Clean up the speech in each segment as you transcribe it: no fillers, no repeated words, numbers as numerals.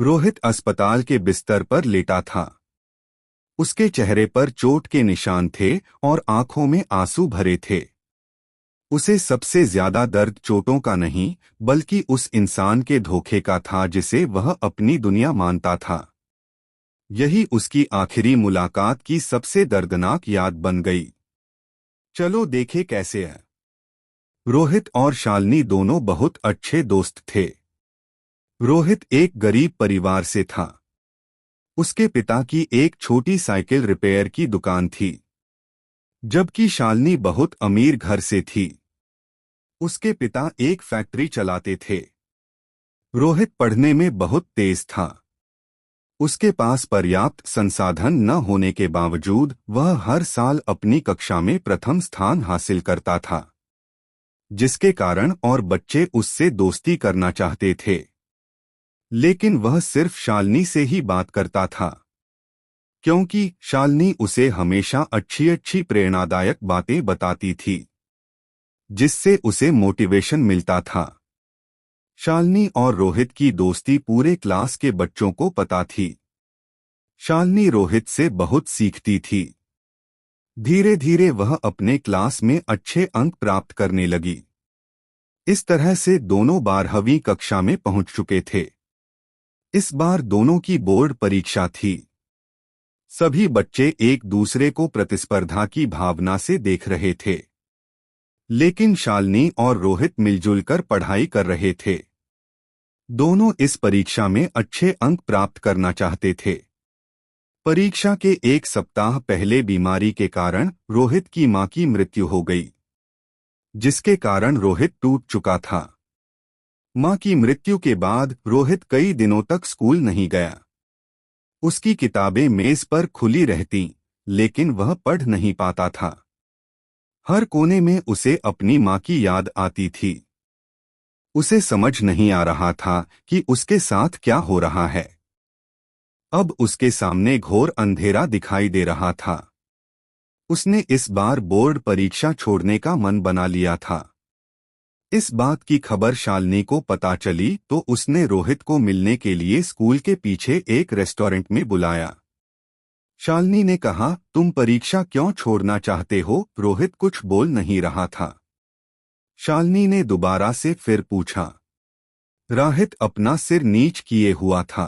रोहित अस्पताल के बिस्तर पर लेटा था। उसके चेहरे पर चोट के निशान थे और आंखों में आंसू भरे थे। उसे सबसे ज्यादा दर्द चोटों का नहीं, बल्कि उस इंसान के धोखे का था जिसे वह अपनी दुनिया मानता था। यही उसकी आखिरी मुलाकात की सबसे दर्दनाक याद बन गई। चलो देखे कैसे है। रोहित और शालिनी दोनों बहुत अच्छे दोस्त थे। रोहित एक गरीब परिवार से था। उसके पिता की एक छोटी साइकिल रिपेयर की दुकान थी, जबकि शालिनी बहुत अमीर घर से थी। उसके पिता एक फैक्ट्री चलाते थे। रोहित पढ़ने में बहुत तेज था। उसके पास पर्याप्त संसाधन न होने के बावजूद वह हर साल अपनी कक्षा में प्रथम स्थान हासिल करता था, जिसके कारण और बच्चे उससे दोस्ती करना चाहते थे। लेकिन वह सिर्फ शालिनी से ही बात करता था, क्योंकि शालिनी उसे हमेशा अच्छी अच्छी प्रेरणादायक बातें बताती थी, जिससे उसे मोटिवेशन मिलता था। शालिनी और रोहित की दोस्ती पूरे क्लास के बच्चों को पता थी। शालिनी रोहित से बहुत सीखती थी। धीरे धीरे वह अपने क्लास में अच्छे अंक प्राप्त करने लगी। इस तरह से दोनों 12वीं कक्षा में पहुंच चुके थे। इस बार दोनों की बोर्ड परीक्षा थी। सभी बच्चे एक दूसरे को प्रतिस्पर्धा की भावना से देख रहे थे, लेकिन शालिनी और रोहित मिलजुल कर पढ़ाई कर रहे थे। दोनों इस परीक्षा में अच्छे अंक प्राप्त करना चाहते थे। परीक्षा के एक सप्ताह पहले बीमारी के कारण रोहित की मां की मृत्यु हो गई, जिसके कारण रोहित टूट चुका था। मां की मृत्यु के बाद रोहित कई दिनों तक स्कूल नहीं गया। उसकी किताबें मेज पर खुली रहतीं, लेकिन वह पढ़ नहीं पाता था। हर कोने में उसे अपनी मां की याद आती थी। उसे समझ नहीं आ रहा था कि उसके साथ क्या हो रहा है। अब उसके सामने घोर अंधेरा दिखाई दे रहा था। उसने इस बार बोर्ड परीक्षा छोड़ने का मन बना लिया था। इस बात की खबर शालिनी को पता चली तो उसने रोहित को मिलने के लिए स्कूल के पीछे एक रेस्टोरेंट में बुलाया। शालिनी ने कहा, तुम परीक्षा क्यों छोड़ना चाहते हो? रोहित कुछ बोल नहीं रहा था। शालिनी ने दोबारा से फिर पूछा। रोहित अपना सिर नीच किए हुआ था।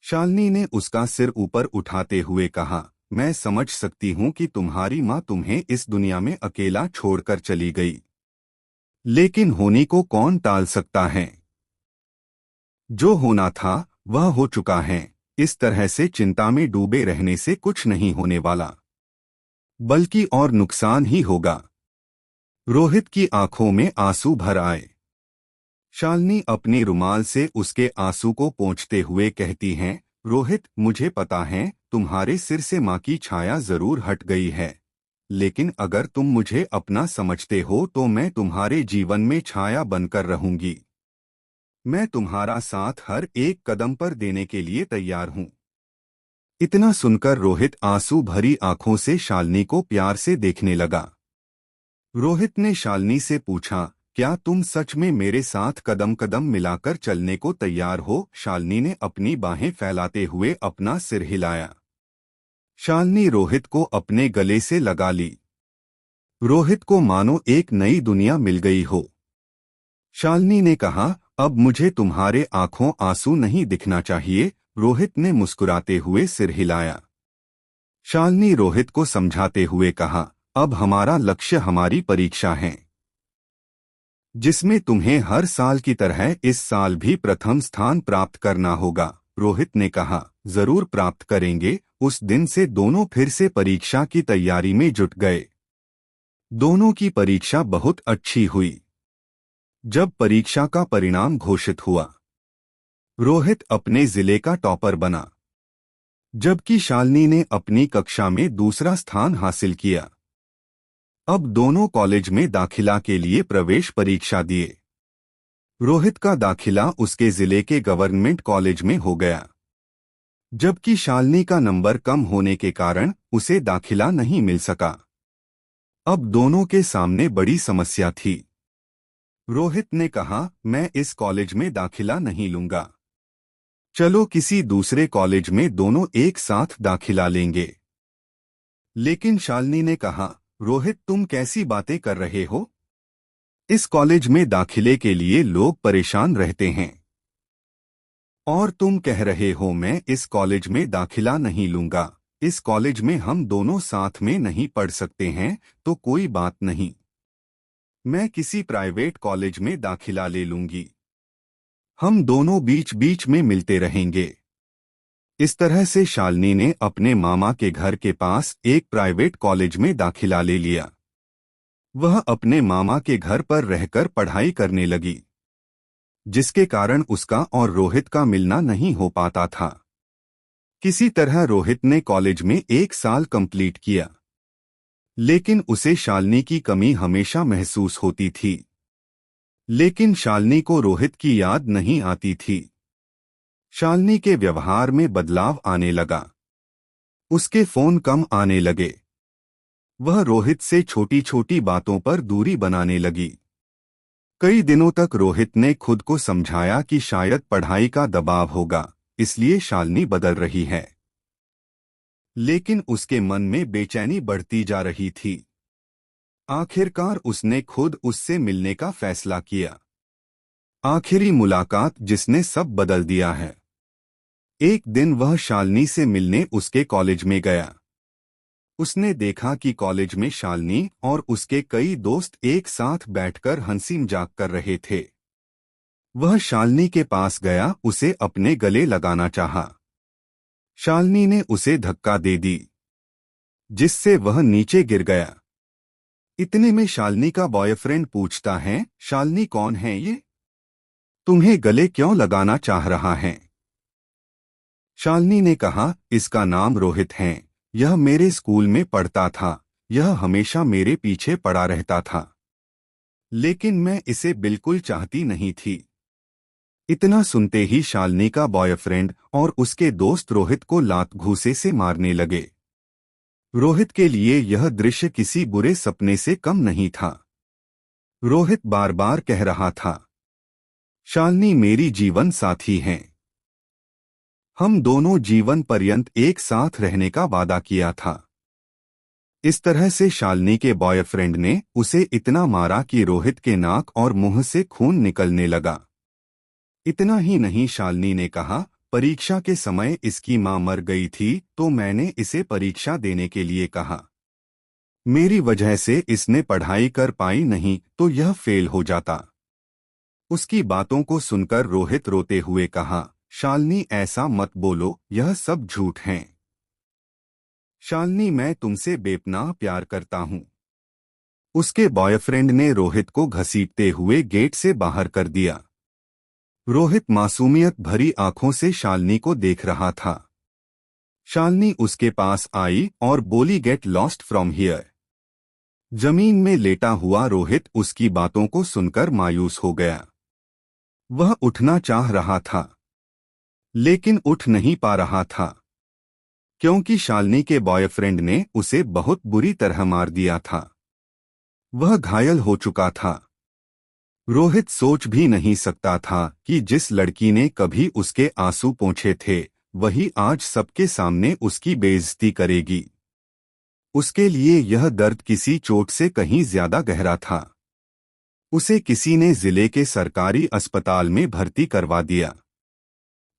शालिनी ने उसका सिर ऊपर उठाते हुए कहा, मैं समझ सकती हूँ कि तुम्हारी माँ तुम्हें इस दुनिया में अकेला छोड़कर चली गई, लेकिन होने को कौन टाल सकता है? जो होना था वह हो चुका है। इस तरह से चिंता में डूबे रहने से कुछ नहीं होने वाला, बल्कि और नुकसान ही होगा। रोहित की आंखों में आंसू भर आए। शालिनी अपने रुमाल से उसके आंसू को पोंछते हुए कहती हैं, रोहित, मुझे पता है तुम्हारे सिर से माँ की छाया जरूर हट गई है, लेकिन अगर तुम मुझे अपना समझते हो तो मैं तुम्हारे जीवन में छाया बनकर रहूंगी। मैं तुम्हारा साथ हर एक कदम पर देने के लिए तैयार हूँ। इतना सुनकर रोहित आंसू भरी आंखों से शालिनी को प्यार से देखने लगा। रोहित ने शालिनी से पूछा, क्या तुम सच में मेरे साथ कदम कदम मिलाकर चलने को तैयार हो? शालिनी ने अपनी बाहें फैलाते हुए अपना सिर हिलाया। शालिनी रोहित को अपने गले से लगा ली। रोहित को मानो एक नई दुनिया मिल गई हो। शालिनी ने कहा, अब मुझे तुम्हारे आंखों आंसू नहीं दिखना चाहिए। रोहित ने मुस्कुराते हुए सिर हिलाया। शालिनी रोहित को समझाते हुए कहा, अब हमारा लक्ष्य हमारी परीक्षा है, जिसमें तुम्हें हर साल की तरह इस साल भी प्रथम स्थान प्राप्त करना होगा। रोहित ने कहा, जरूर प्राप्त करेंगे। उस दिन से दोनों फिर से परीक्षा की तैयारी में जुट गए। दोनों की परीक्षा बहुत अच्छी हुई। जब परीक्षा का परिणाम घोषित हुआ, रोहित अपने जिले का टॉपर बना, जबकि शालिनी ने अपनी कक्षा में दूसरा स्थान हासिल किया। अब दोनों कॉलेज में दाखिला के लिए प्रवेश परीक्षा दिए। रोहित का दाखिला उसके जिले के गवर्नमेंट कॉलेज में हो गया, जबकि शालिनी का नंबर कम होने के कारण उसे दाखिला नहीं मिल सका। अब दोनों के सामने बड़ी समस्या थी। रोहित ने कहा, मैं इस कॉलेज में दाखिला नहीं लूंगा। चलो किसी दूसरे कॉलेज में दोनों एक साथ दाखिला लेंगे। लेकिन शालिनी ने कहा, रोहित तुम कैसी बातें कर रहे हो? इस कॉलेज में दाखिले के लिए लोग परेशान रहते हैं। और तुम कह रहे हो मैं इस कॉलेज में दाखिला नहीं लूंगा। इस कॉलेज में हम दोनों साथ में नहीं पढ़ सकते हैं तो कोई बात नहीं, मैं किसी प्राइवेट कॉलेज में दाखिला ले लूंगी। हम दोनों बीच बीच में मिलते रहेंगे। इस तरह से शालिनी ने अपने मामा के घर के पास एक प्राइवेट कॉलेज में दाखिला ले लिया। वह अपने मामा के घर पर रहकर पढ़ाई करने लगी, जिसके कारण उसका और रोहित का मिलना नहीं हो पाता था। किसी तरह रोहित ने कॉलेज में 1 साल कंप्लीट किया, लेकिन उसे शालिनी की कमी हमेशा महसूस होती थी। लेकिन शालिनी को रोहित की याद नहीं आती थी। शालिनी के व्यवहार में बदलाव आने लगा। उसके फोन कम आने लगे। वह रोहित से छोटी छोटी बातों पर दूरी बनाने लगी। कई दिनों तक रोहित ने खुद को समझाया कि शायद पढ़ाई का दबाव होगा, इसलिए शालिनी बदल रही है। लेकिन उसके मन में बेचैनी बढ़ती जा रही थी। आखिरकार उसने खुद उससे मिलने का फैसला किया। आखिरी मुलाकात जिसने सब बदल दिया है। एक दिन वह शालिनी से मिलने उसके कॉलेज में गया। उसने देखा कि कॉलेज में शालिनी और उसके कई दोस्त एक साथ बैठकर हंसी मजाक कर रहे थे। वह शालिनी के पास गया, उसे अपने गले लगाना चाहा। शालिनी ने उसे धक्का दे दी, जिससे वह नीचे गिर गया। इतने में शालिनी का बॉयफ्रेंड पूछता है, शालिनी कौन है ये? तुम्हें गले क्यों लगाना चाह रहा है? शालिनी ने कहा, इसका नाम रोहित है, यह मेरे स्कूल में पढ़ता था, यह हमेशा मेरे पीछे पड़ा रहता था, लेकिन मैं इसे बिल्कुल चाहती नहीं थी। इतना सुनते ही शालिनी का बॉयफ्रेंड और उसके दोस्त रोहित को लात घूंसे से मारने लगे। रोहित के लिए यह दृश्य किसी बुरे सपने से कम नहीं था। रोहित बार बार कह रहा था, शालिनी मेरी जीवन साथी हैं। हम दोनों जीवन पर्यंत एक साथ रहने का वादा किया था। इस तरह से शालिनी के बॉयफ्रेंड ने उसे इतना मारा कि रोहित के नाक और मुंह से खून निकलने लगा। इतना ही नहीं, शालिनी ने कहा, परीक्षा के समय इसकी मां मर गई थी तो मैंने इसे परीक्षा देने के लिए कहा। मेरी वजह से इसने पढ़ाई कर पाई नहीं तो यह फेल हो जाता। उसकी बातों को सुनकर रोहित रोते हुए कहा, शालिनी ऐसा मत बोलो, यह सब झूठ हैं। शालिनी मैं तुमसे बेपनाह प्यार करता हूं। उसके बॉयफ्रेंड ने रोहित को घसीटते हुए गेट से बाहर कर दिया। रोहित मासूमियत भरी आंखों से शालिनी को देख रहा था। शालिनी उसके पास आई और बोली, गेट लॉस्ट फ्रॉम हियर। जमीन में लेटा हुआ रोहित उसकी बातों को सुनकर मायूस हो गया। वह उठना चाह रहा था, लेकिन उठ नहीं पा रहा था, क्योंकि शालिनी के बॉयफ्रेंड ने उसे बहुत बुरी तरह मार दिया था। वह घायल हो चुका था। रोहित सोच भी नहीं सकता था कि जिस लड़की ने कभी उसके आंसू पोंछे थे, वही आज सबके सामने उसकी बेइज्जती करेगी। उसके लिए यह दर्द किसी चोट से कहीं ज्यादा गहरा था। उसे किसी ने जिले के सरकारी अस्पताल में भर्ती करवा दिया।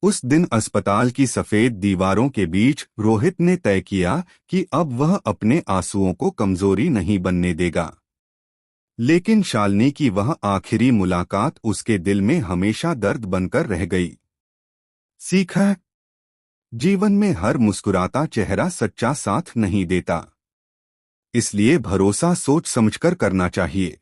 उस दिन अस्पताल की सफेद दीवारों के बीच रोहित ने तय किया कि अब वह अपने आंसुओं को कमजोरी नहीं बनने देगा। लेकिन शालिनी की वह आखिरी मुलाकात उसके दिल में हमेशा दर्द बनकर रह गई। सीखा, जीवन में हर मुस्कुराता चेहरा सच्चा साथ नहीं देता, इसलिए भरोसा सोच समझकर करना चाहिए।